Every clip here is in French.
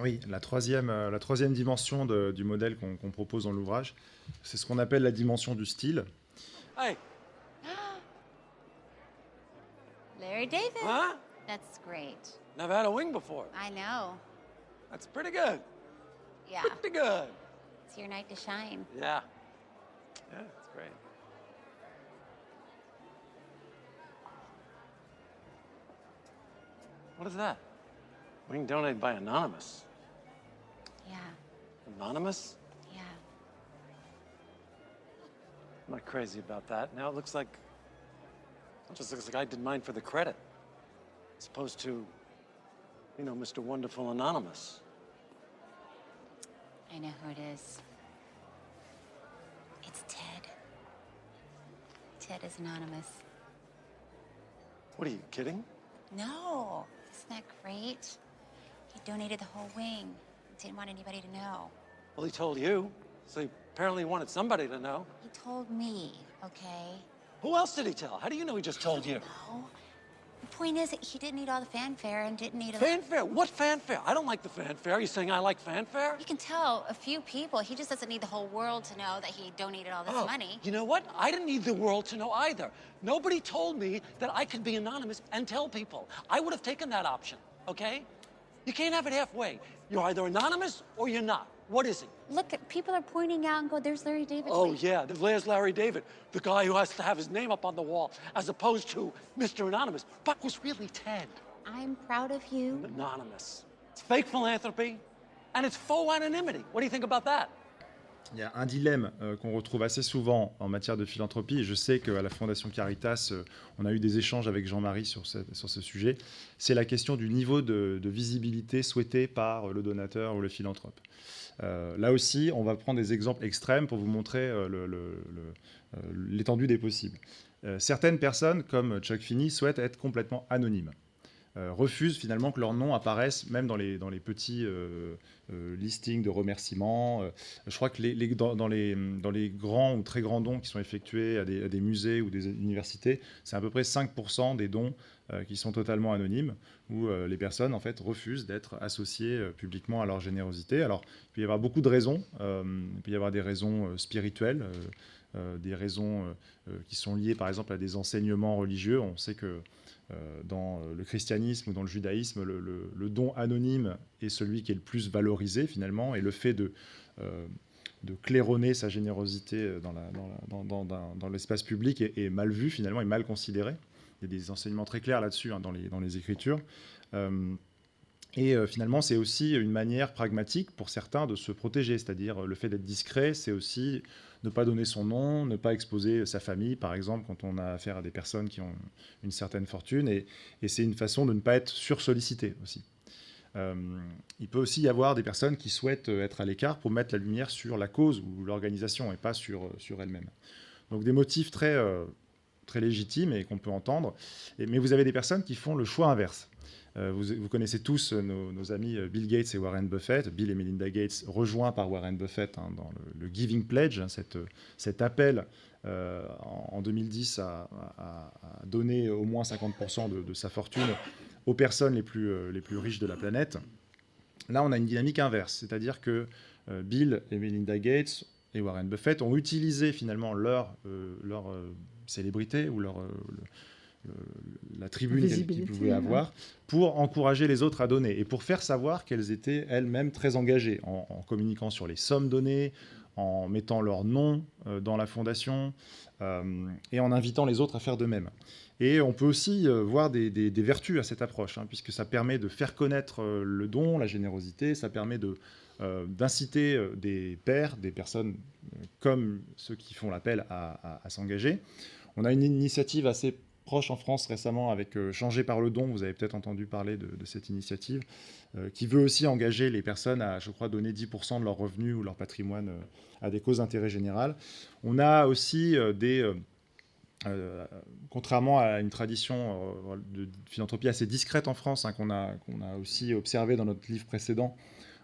Oui, la troisième dimension du modèle qu'on propose dans l'ouvrage, c'est ce qu'on appelle la dimension du style. Hey, Larry David. huh? That's great. Never had a wing before. I know. That's pretty good. Yeah. Pretty good. It's your night to shine. Yeah. Yeah, it's great. What is that? Wing donated by Anonymous. Yeah. Anonymous? Yeah. I'm not crazy about that. Now it just looks like I did mine for the credit. As opposed to, Mr. Wonderful Anonymous. I know who it is. It's Ted. Ted is anonymous. What are you kidding? No. Isn't that great? He donated the whole wing. Didn't want anybody to know. Well, he told you, so he apparently wanted somebody to know. He told me, okay? Who else did he tell? How do you know he just told you? No. The point is that he didn't need all the fanfare and didn't need a... Fanfare? What fanfare? I don't like the fanfare. Are you saying I like fanfare? You can tell a few people. He just doesn't need the whole world to know that he donated all this money. You know what? I didn't need the world to know either. Nobody told me that I could be anonymous and tell people. I would have taken that option, okay? You can't have it halfway. You're either anonymous or you're not. What is it? Look, people are pointing out and go, there's Larry David. Oh, yeah, there's Larry David, the guy who has to have his name up on the wall, as opposed to Mr. Anonymous, but was really Ted. I'm proud of you. Anonymous. It's fake philanthropy, and it's faux anonymity. What do you think about that? Il y a un dilemme qu'on retrouve assez souvent en matière de philanthropie, et je sais qu'à la Fondation Caritas, on a eu des échanges avec Jean-Marie sur ce sujet, c'est la question du niveau de visibilité souhaité par le donateur ou le philanthrope. Là aussi, on va prendre des exemples extrêmes pour vous montrer l'étendue des possibles. Certaines personnes, comme Chuck Finney, souhaitent être complètement anonymes. Refusent finalement que leur nom apparaisse même dans les petits listings de remerciements. Je crois que dans les grands ou très grands dons qui sont effectués à des musées ou des universités, c'est à peu près 5% des dons qui sont totalement anonymes, où les personnes en fait refusent d'être associées publiquement à leur générosité. Alors, il peut y avoir beaucoup de raisons. Il peut y avoir des raisons spirituelles, des raisons qui sont liées par exemple à des enseignements religieux. On sait que dans le christianisme ou dans le judaïsme, le don anonyme est celui qui est le plus valorisé finalement, et le fait de claironner sa générosité dans l'espace public est mal vu finalement, est mal considéré. Il y a des enseignements très clairs là-dessus dans les Écritures. Finalement, c'est aussi une manière pragmatique pour certains de se protéger, c'est-à-dire le fait d'être discret, c'est aussi ne pas donner son nom, ne pas exposer sa famille, par exemple, quand on a affaire à des personnes qui ont une certaine fortune, et c'est une façon de ne pas être sursollicité aussi. Il peut aussi y avoir des personnes qui souhaitent être à l'écart pour mettre la lumière sur la cause ou l'organisation et pas sur elles-mêmes. Donc des motifs très légitimes et qu'on peut entendre, mais vous avez des personnes qui font le choix inverse. Vous connaissez tous nos amis Bill Gates et Warren Buffett, Bill et Melinda Gates, rejoints par Warren Buffett dans le Giving Pledge, cet appel en 2010 à donner au moins 50% de sa fortune aux personnes les plus riches de la planète. Là, on a une dynamique inverse, c'est-à-dire que Bill et Melinda Gates et Warren Buffett ont utilisé finalement leur célébrité ou la tribune qu'ils pouvaient avoir pour encourager les autres à donner et pour faire savoir qu'elles étaient elles-mêmes très engagées en communiquant sur les sommes données, en mettant leur nom dans la fondation et en invitant les autres à faire de même. Et on peut aussi voir des vertus à cette approche, puisque ça permet de faire connaître le don, la générosité, ça permet d'inciter des pairs, des personnes comme ceux qui font l'appel à s'engager. On a une initiative assez proche en France récemment avec Changer par le don, vous avez peut-être entendu parler de cette initiative, qui veut aussi engager les personnes à, je crois, donner 10% de leurs revenus ou leur patrimoine à des causes d'intérêt général. On a aussi contrairement à une tradition de philanthropie assez discrète en France, qu'on a aussi observé dans notre livre précédent,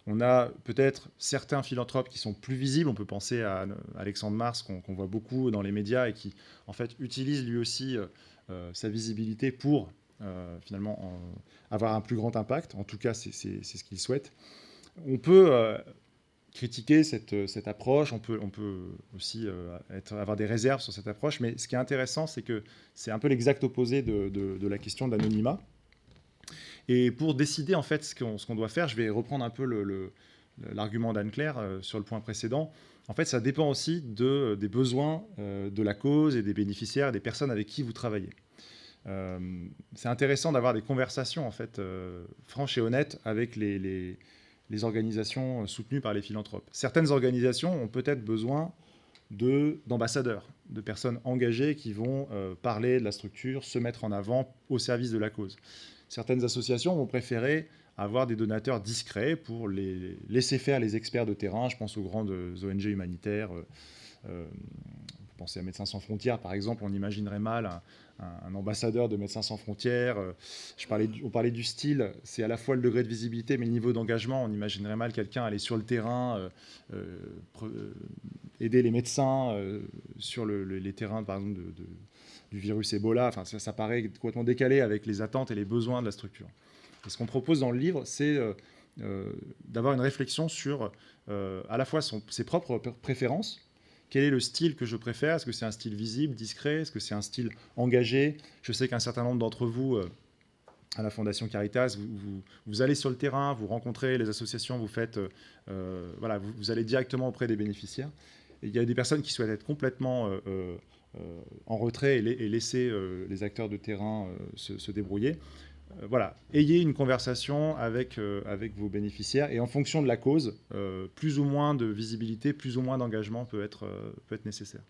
on a peut-être certains philanthropes qui sont plus visibles. On peut penser à Alexandre Mars, qu'on voit beaucoup dans les médias et qui, en fait, utilise lui aussi sa visibilité pour finalement avoir un plus grand impact. En tout cas, c'est ce qu'il souhaite. On peut critiquer cette approche, on peut aussi avoir des réserves sur cette approche, mais ce qui est intéressant, c'est que c'est un peu l'exact opposé de la question de l'anonymat. Et pour décider en fait ce qu'on doit faire, je vais reprendre un peu l'argument d'Anne-Claire sur le point précédent. En fait, ça dépend aussi des besoins de la cause et des bénéficiaires, des personnes avec qui vous travaillez. C'est intéressant d'avoir des conversations en fait franches et honnêtes avec les organisations soutenues par les philanthropes. Certaines organisations ont peut-être besoin d'ambassadeurs, de personnes engagées qui vont parler de la structure, se mettre en avant au service de la cause. Certaines associations vont préférer avoir des donateurs discrets pour les laisser faire les experts de terrain. Je pense aux grandes ONG humanitaires. Vous pensez à Médecins sans frontières, par exemple. On imaginerait mal un ambassadeur de Médecins sans frontières. On parlait du style. C'est à la fois le degré de visibilité, mais le niveau d'engagement. On imaginerait mal quelqu'un aller sur le terrain, aider les médecins sur les terrains, par exemple, du virus Ebola. Enfin, ça paraît complètement décalé avec les attentes et les besoins de la structure. Et ce qu'on propose dans le livre, c'est d'avoir une réflexion sur à la fois ses propres préférences. Quel est le style que je préfère? Est-ce que c'est un style visible, discret? Est-ce que c'est un style engagé? Je sais qu'un certain nombre d'entre vous, à la Fondation Caritas, vous allez sur le terrain, vous rencontrez les associations, vous allez directement auprès des bénéficiaires. Et il y a des personnes qui souhaitent être complètement en retrait et laisser les acteurs de terrain se débrouiller. Ayez une conversation avec vos bénéficiaires et en fonction de la cause, plus ou moins de visibilité, plus ou moins d'engagement peut être nécessaire.